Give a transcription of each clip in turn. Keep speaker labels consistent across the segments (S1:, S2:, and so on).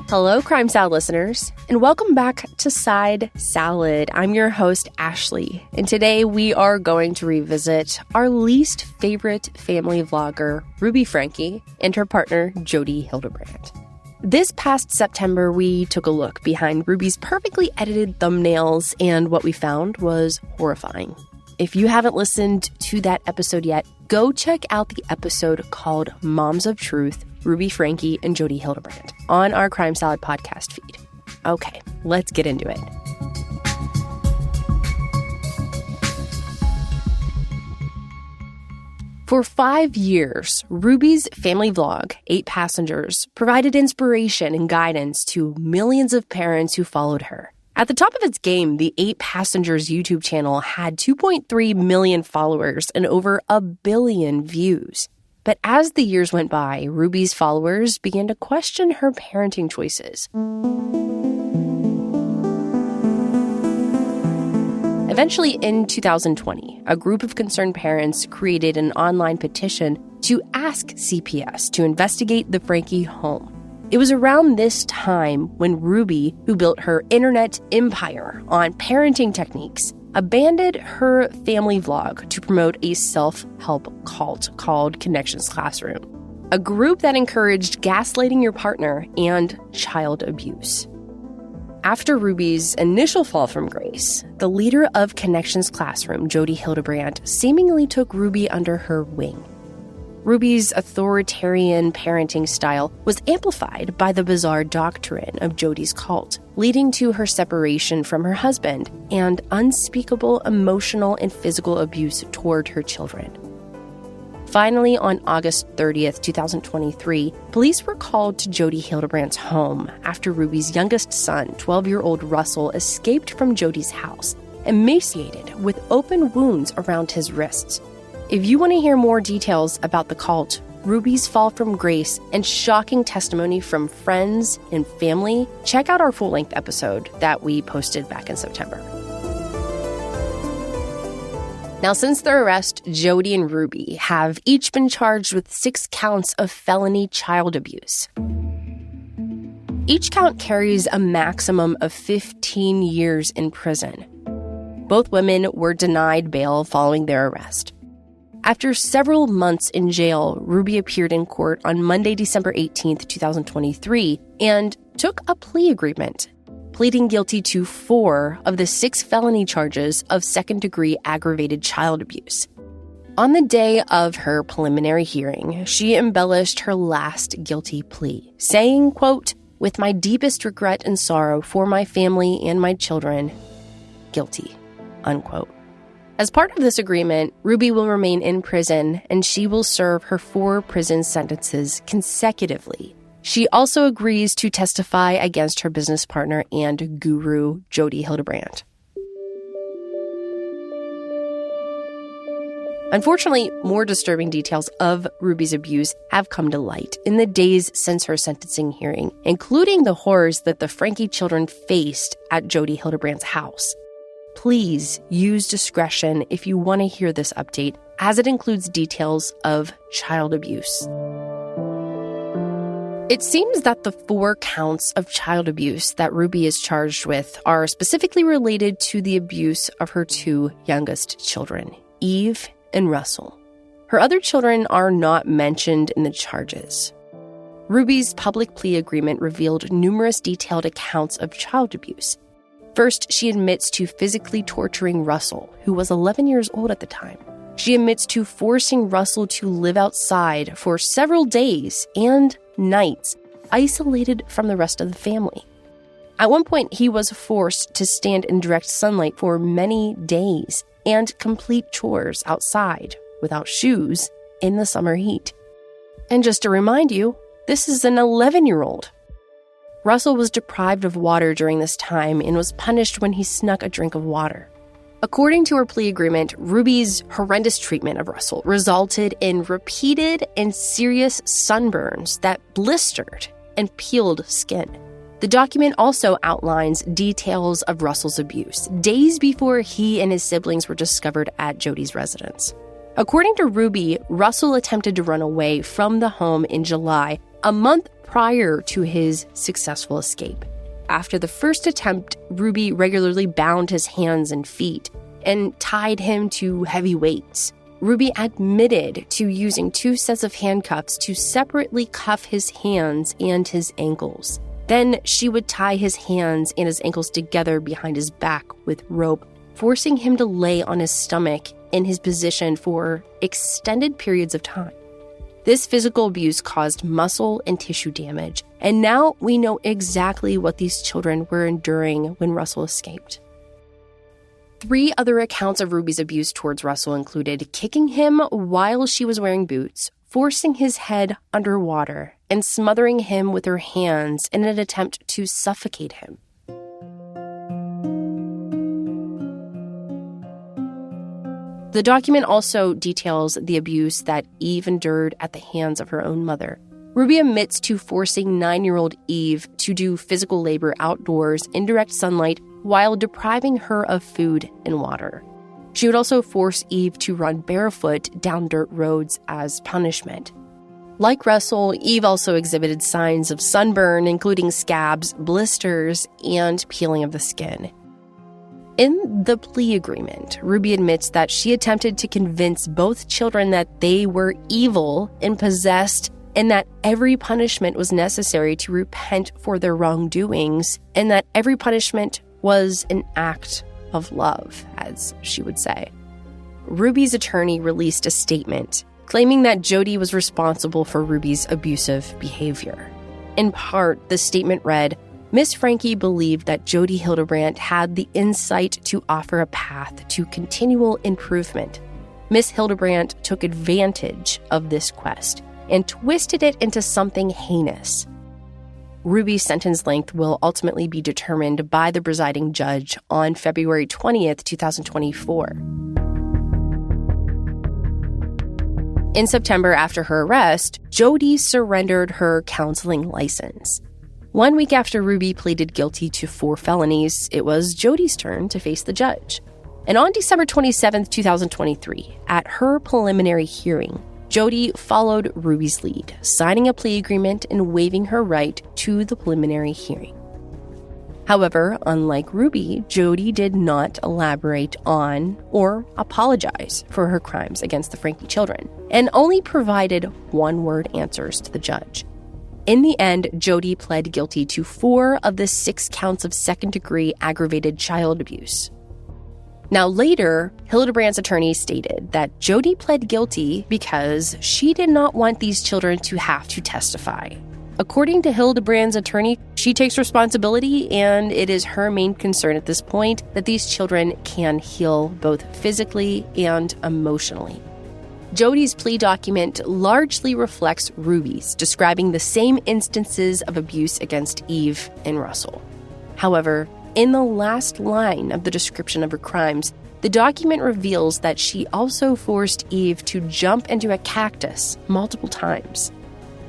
S1: Hello, Crime Salad listeners, and welcome back to Side Salad. I'm your host, Ashley, and today we are going to revisit our least favorite family vlogger, Ruby Franke, and her partner, Jodi Hildebrandt. This past September, we took a look behind Ruby's perfectly edited thumbnails, and what we found was horrifying. If you haven't listened to that episode yet, go check out the episode called Moms of Truth, Ruby Franke and Jodi Hildebrandt on our Crime Salad podcast feed. Okay, let's get into it. For 5 years, Ruby's family vlog, 8 Passengers, provided inspiration and guidance to millions of parents who followed her. At the top of its game, the 8 Passengers YouTube channel had 2.3 million followers and over 1 billion views. But as the years went by, Ruby's followers began to question her parenting choices. Eventually, in 2020, a group of concerned parents created an online petition to ask CPS to investigate the Franke home. It was around this time when Ruby, who built her internet empire on parenting techniques, abandoned her family vlog to promote a self-help cult called Connections Classroom, a group that encouraged gaslighting your partner and child abuse. After Ruby's initial fall from grace, the leader of Connections Classroom, Jodi Hildebrandt, seemingly took Ruby under her wing. Ruby's authoritarian parenting style was amplified by the bizarre doctrine of Jodi's cult, leading to her separation from her husband and unspeakable emotional and physical abuse toward her children. Finally, on August 30th, 2023, police were called to Jodi Hildebrandt's home after Ruby's youngest son, 12-year-old Russell, escaped from Jodi's house, emaciated with open wounds around his wrists. If you want to hear more details about the cult, Ruby's fall from grace, and shocking testimony from friends and family, check out our full-length episode that we posted back in September. Now, since their arrest, Jodi and Ruby have each been charged with 6 counts of felony child abuse. Each count carries a maximum of 15 years in prison. Both women were denied bail following their arrest. After several months in jail, Ruby appeared in court on Monday, December 18th, 2023, and took a plea agreement, pleading guilty to 4 of the 6 felony charges of second-degree aggravated child abuse. On the day of her preliminary hearing, she embellished her last guilty plea, saying, quote, "With my deepest regret and sorrow for my family and my children, guilty," unquote. As part of this agreement, Ruby will remain in prison and she will serve her 4 prison sentences consecutively. She also agrees to testify against her business partner and guru, Jodi Hildebrandt. Unfortunately, more disturbing details of Ruby's abuse have come to light in the days since her sentencing hearing, including the horrors that the Franke children faced at Jodi Hildebrandt's house. Please use discretion if you want to hear this update, as it includes details of child abuse. It seems that the 4 counts of child abuse that Ruby is charged with are specifically related to the abuse of her 2 youngest children, Eve and Russell. Her other children are not mentioned in the charges. Ruby's public plea agreement revealed numerous detailed accounts of child abuse. First, she admits to physically torturing Russell, who was 11 years old at the time. She admits to forcing Russell to live outside for several days and nights, isolated from the rest of the family. At one point, he was forced to stand in direct sunlight for many days and complete chores outside without shoes in the summer heat. And just to remind you, this is an 11-year-old. Russell was deprived of water during this time and was punished when he snuck a drink of water. According to her plea agreement, Ruby's horrendous treatment of Russell resulted in repeated and serious sunburns that blistered and peeled skin. The document also outlines details of Russell's abuse, days before he and his siblings were discovered at Jodi's residence. According to Ruby, Russell attempted to run away from the home in July, a month prior to his successful escape. After the first attempt, Ruby regularly bound his hands and feet and tied him to heavy weights. Ruby admitted to using 2 sets of handcuffs to separately cuff his hands and his ankles. Then she would tie his hands and his ankles together behind his back with rope, forcing him to lay on his stomach in his position for extended periods of time. This physical abuse caused muscle and tissue damage, and now we know exactly what these children were enduring when Russell escaped. 3 other accounts of Ruby's abuse towards Russell included kicking him while she was wearing boots, forcing his head underwater, and smothering him with her hands in an attempt to suffocate him. The document also details the abuse that Eve endured at the hands of her own mother. Ruby admits to forcing 9-year-old Eve to do physical labor outdoors in direct sunlight while depriving her of food and water. She would also force Eve to run barefoot down dirt roads as punishment. Like Russell, Eve also exhibited signs of sunburn, including scabs, blisters, and peeling of the skin. In the plea agreement, Ruby admits that she attempted to convince both children that they were evil and possessed, and that every punishment was necessary to repent for their wrongdoings, and that every punishment was an act of love, as she would say. Ruby's attorney released a statement claiming that Jodi was responsible for Ruby's abusive behavior. In part, the statement read, Miss Franke believed that Jodi Hildebrandt had the insight to offer a path to continual improvement. Miss Hildebrandt took advantage of this quest and twisted it into something heinous. Ruby's sentence length will ultimately be determined by the presiding judge on February 20th, 2024. In September, after her arrest, Jodi surrendered her counseling license. 1 week after Ruby pleaded guilty to 4 felonies, it was Jodi's turn to face the judge. And on December 27, 2023, at her preliminary hearing, Jodi followed Ruby's lead, signing a plea agreement and waiving her right to the preliminary hearing. However, unlike Ruby, Jodi did not elaborate on or apologize for her crimes against the Franke children, and only provided one-word answers to the judge. In the end, Jodi pled guilty to 4 of the 6 counts of second-degree aggravated child abuse. Now later, Hildebrandt's attorney stated that Jodi pled guilty because she did not want these children to have to testify. According to Hildebrandt's attorney, she takes responsibility, and it is her main concern at this point that these children can heal both physically and emotionally. Jodi's plea document largely reflects Ruby's, describing the same instances of abuse against Eve and Russell. However, in the last line of the description of her crimes, the document reveals that she also forced Eve to jump into a cactus multiple times.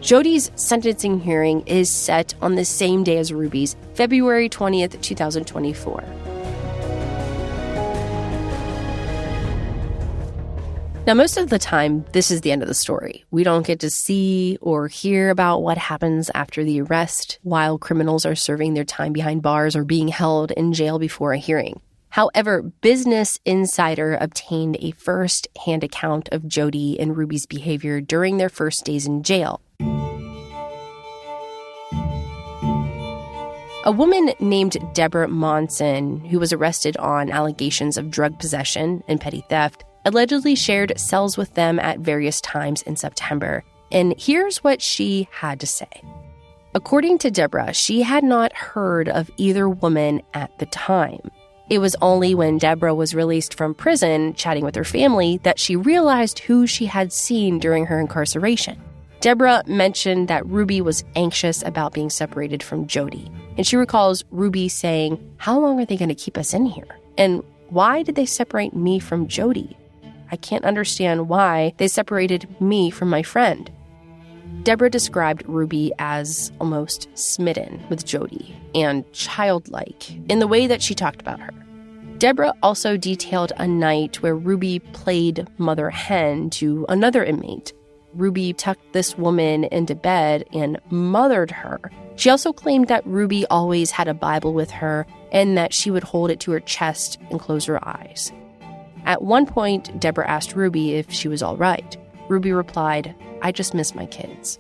S1: Jodi's sentencing hearing is set on the same day as Ruby's, February 20th, 2024. Now, most of the time, this is the end of the story. We don't get to see or hear about what happens after the arrest while criminals are serving their time behind bars or being held in jail before a hearing. However, Business Insider obtained a first-hand account of Jodi and Ruby's behavior during their first days in jail. A woman named Deborah Monson, who was arrested on allegations of drug possession and petty theft, allegedly shared cells with them at various times in September. And here's what she had to say. According to Deborah, she had not heard of either woman at the time. It was only when Deborah was released from prison, chatting with her family, that she realized who she had seen during her incarceration. Deborah mentioned that Ruby was anxious about being separated from Jodi, and she recalls Ruby saying, "How long are they going to keep us in here? And why did they separate me from Jodi? I can't understand why they separated me from my friend." Deborah described Ruby as almost smitten with Jodi and childlike in the way that she talked about her. Deborah also detailed a night where Ruby played mother hen to another inmate. Ruby tucked this woman into bed and mothered her. She also claimed that Ruby always had a Bible with her and that she would hold it to her chest and close her eyes. At one point, Deborah asked Ruby if she was all right. Ruby replied, "I just miss my kids."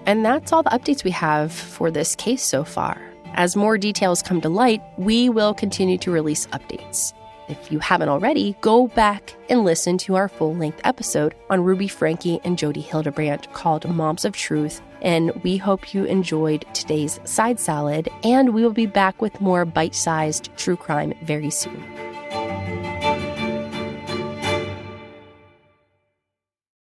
S1: And that's all the updates we have for this case so far. As more details come to light, we will continue to release updates. If you haven't already, go back and listen to our full-length episode on Ruby, Franke, and Jodi Hildebrandt called Moms of Truth, and we hope you enjoyed today's side salad, and we will be back with more bite-sized true crime very soon.